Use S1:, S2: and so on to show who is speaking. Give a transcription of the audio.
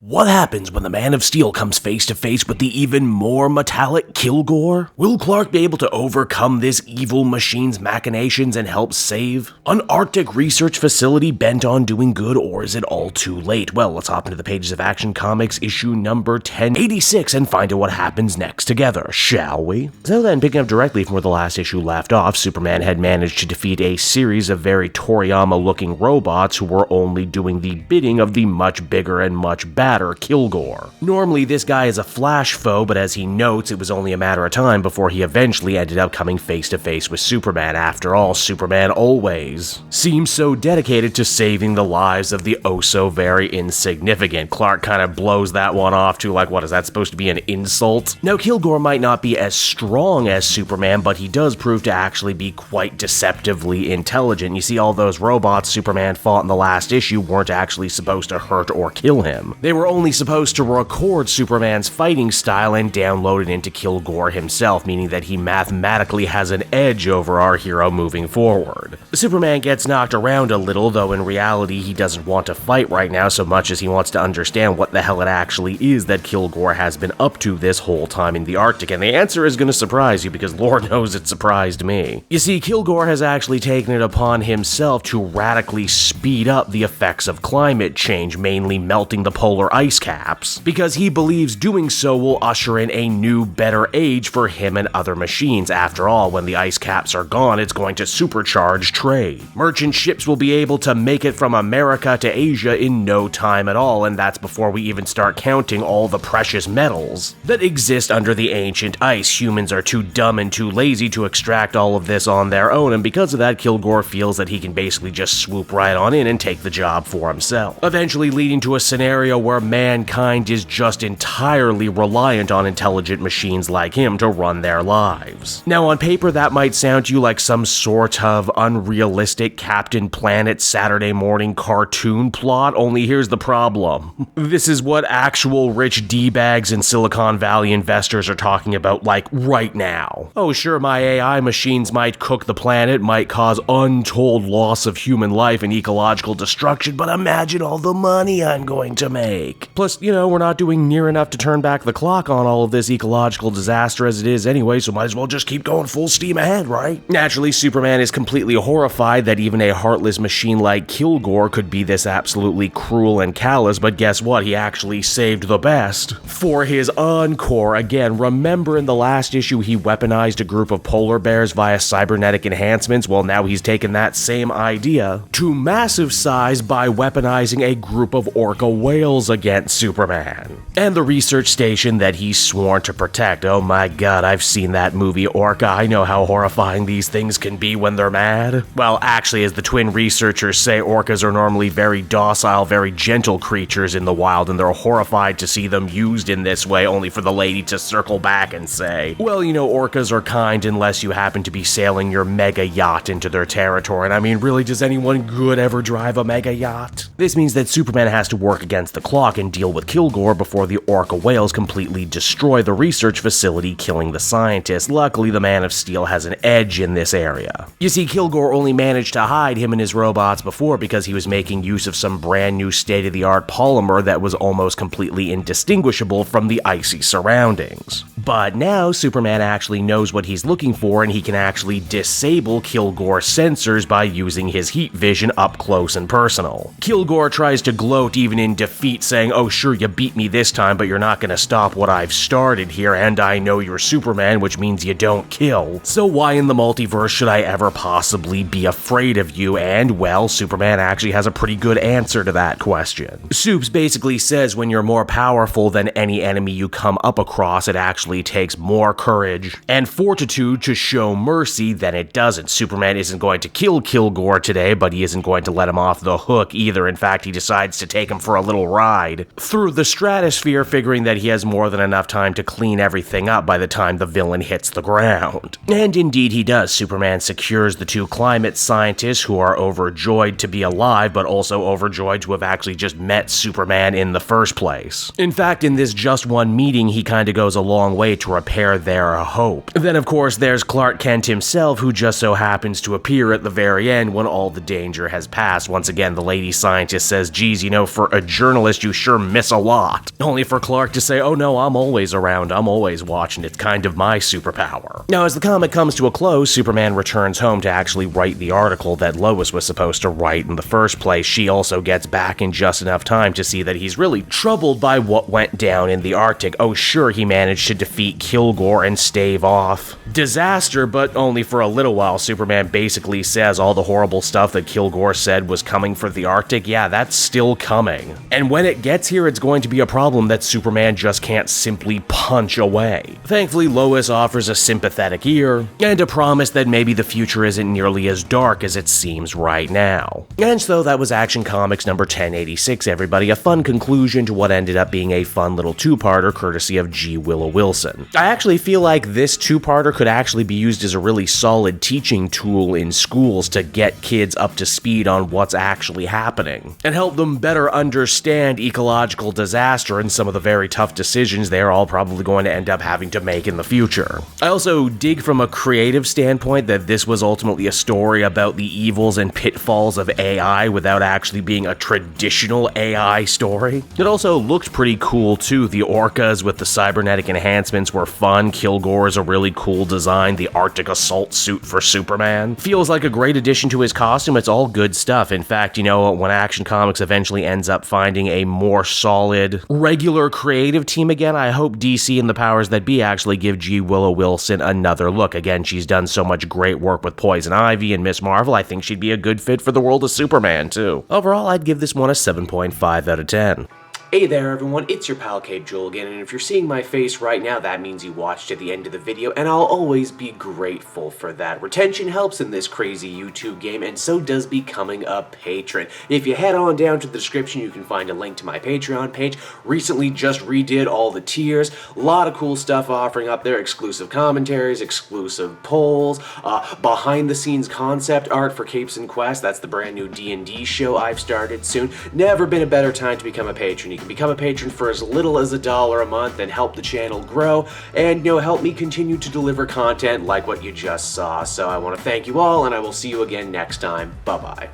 S1: What happens when the Man of Steel comes face to face with the even more metallic Kilgore? Will Clark be able to overcome this evil machine's machinations and help save an Arctic research facility bent on doing good, or is it all too late? Well, let's hop into the pages of Action Comics issue number 1086 and find out what happens next together, shall we? So then, picking up directly from where the last issue left off, Superman had managed to defeat a series of very Toriyama-looking robots who were only doing the bidding of the much bigger and much badder Kilgore. Normally, this guy is a flash foe, but as he notes, it was only a matter of time before he eventually ended up coming face to face with Superman. After all, Superman always seems so dedicated to saving the lives of the oh-so-very insignificant. Clark kind of blows that one off too, like, what, is that supposed to be an insult? Now, Kilgore might not be as strong as Superman, but he does prove to actually be quite deceptively intelligent. You see, all those robots Superman fought in the last issue weren't actually supposed to hurt or kill him. They were only supposed to record Superman's fighting style and download it into Kilgore himself, meaning that he mathematically has an edge over our hero moving forward. Superman gets knocked around a little, though in reality he doesn't want to fight right now so much as he wants to understand what the hell it actually is that Kilgore has been up to this whole time in the Arctic, and the answer is going to surprise you because Lord knows it surprised me. You see, Kilgore has actually taken it upon himself to radically speed up the effects of climate change, mainly melting the polar ice caps, because he believes doing so will usher in a new, better age for him and other machines. After all, when the ice caps are gone, it's going to supercharge trade. Merchant ships will be able to make it from America to Asia in no time at all, and that's before we even start counting all the precious metals that exist under the ancient ice. Humans are too dumb and too lazy to extract all of this on their own, and because of that, Kilgore feels that he can basically just swoop right on in and take the job for himself, eventually leading to a scenario where mankind is just entirely reliant on intelligent machines like him to run their lives. Now, on paper, that might sound to you like some sort of unrealistic Captain Planet Saturday morning cartoon plot, only here's the problem. This is what actual rich D-bags and Silicon Valley investors are talking about, like, right now. Oh, sure, my AI machines might cook the planet, might cause untold loss of human life and ecological destruction, but imagine all the money I'm going to make. Plus, you know, we're not doing near enough to turn back the clock on all of this ecological disaster as it is anyway, so might as well just keep going full steam ahead, right? Naturally, Superman is completely horrified that even a heartless machine like Kilgore could be this absolutely cruel and callous, but guess what? He actually saved the best for his encore. Again, remember in the last issue he weaponized a group of polar bears via cybernetic enhancements? Well, now he's taken that same idea to massive size by weaponizing a group of orca whales against Superman and the research station that he's sworn to protect. Oh my god, I've seen that movie Orca. I know how horrifying these things can be when they're mad. Well, actually, as the twin researchers say, orcas are normally very docile, very gentle creatures in the wild, and they're horrified to see them used in this way, only for the lady to circle back and say, well, you know, orcas are kind unless you happen to be sailing your mega yacht into their territory. And I mean, really, does anyone good ever drive a mega yacht? This means that Superman has to work against the clock and deal with Kilgore before the Orca Whales completely destroy the research facility, killing the scientists. Luckily, the Man of Steel has an edge in this area. You see, Kilgore only managed to hide him and his robots before because he was making use of some brand new state-of-the-art polymer that was almost completely indistinguishable from the icy surroundings. But now, Superman actually knows what he's looking for, and he can actually disable Kilgore's sensors by using his heat vision up close and personal. Kilgore tries to gloat even in defeat, saying, oh sure, you beat me this time, but you're not gonna stop what I've started here, and I know you're Superman, which means you don't kill. So why in the multiverse should I ever possibly be afraid of you? And, well, Superman actually has a pretty good answer to that question. Supes basically says when you're more powerful than any enemy you come up across, it actually takes more courage and fortitude to show mercy than it doesn't. Superman isn't going to kill Kilgore today, but he isn't going to let him off the hook either. In fact, he decides to take him for a little ride through the stratosphere, figuring that he has more than enough time to clean everything up by the time the villain hits the ground. And indeed he does. Superman secures the two climate scientists who are overjoyed to be alive, but also overjoyed to have actually just met Superman in the first place. In fact, in this just one meeting, he kinda goes a long way to repair their hope. Then of course there's Clark Kent himself, who just so happens to appear at the very end when all the danger has passed. Once again, the lady scientist says, geez, you know, for a journalist you you sure miss a lot. Only for Clark to say, oh no, I'm always around, I'm always watching, it's kind of my superpower. Now, as the comic comes to a close, Superman returns home to actually write the article that Lois was supposed to write in the first place. She also gets back in just enough time to see that he's really troubled by what went down in the Arctic. Oh sure, he managed to defeat Kilgore and stave off disaster, but only for a little while. Superman basically says all the horrible stuff that Kilgore said was coming for the Arctic. Yeah, that's still coming. And when it gets here, it's going to be a problem that Superman just can't simply punch away. Thankfully, Lois offers a sympathetic ear and a promise that maybe the future isn't nearly as dark as it seems right now. And so that was Action Comics number 1086, everybody. A fun conclusion to what ended up being a fun little two-parter courtesy of G. Willow Wilson. I actually feel like this two-parter could actually be used as a really solid teaching tool in schools to get kids up to speed on what's actually happening and help them better understand ecological disaster and some of the very tough decisions they're all probably going to end up having to make in the future. I also dig from a creative standpoint that this was ultimately a story about the evils and pitfalls of AI without actually being a traditional AI story. It also looked pretty cool too. The orcas with the cybernetic enhancements were fun. Kilgore is a really cool design. The Arctic assault suit for Superman feels like a great addition to his costume. It's all good stuff. In fact, you know, when Action Comics eventually ends up finding a more solid, regular creative team again, I hope DC and the powers that be actually give G. Willow Wilson another look. Again, she's done so much great work with Poison Ivy and Miss Marvel. I think she'd be a good fit for the world of Superman, too. Overall, I'd give this one a 7.5 out of 10. Hey there everyone, it's your pal Cape Joel again, and if you're seeing my face right now, that means you watched to the end of the video, and I'll always be grateful for that. Retention helps in this crazy YouTube game, and so does becoming a patron. If you head on down to the description, you can find a link to my Patreon page. Recently just redid all the tiers, a lot of cool stuff offering up there, exclusive commentaries, exclusive polls, behind the scenes concept art for Capes and Quest. That's the brand new D&D show I've started soon. Never been a better time to become a patron. You can become a patron for as little as $1 a month and help the channel grow and, you know, help me continue to deliver content like what you just saw. So I want to thank you all, and I will see you again next time. Bye-bye.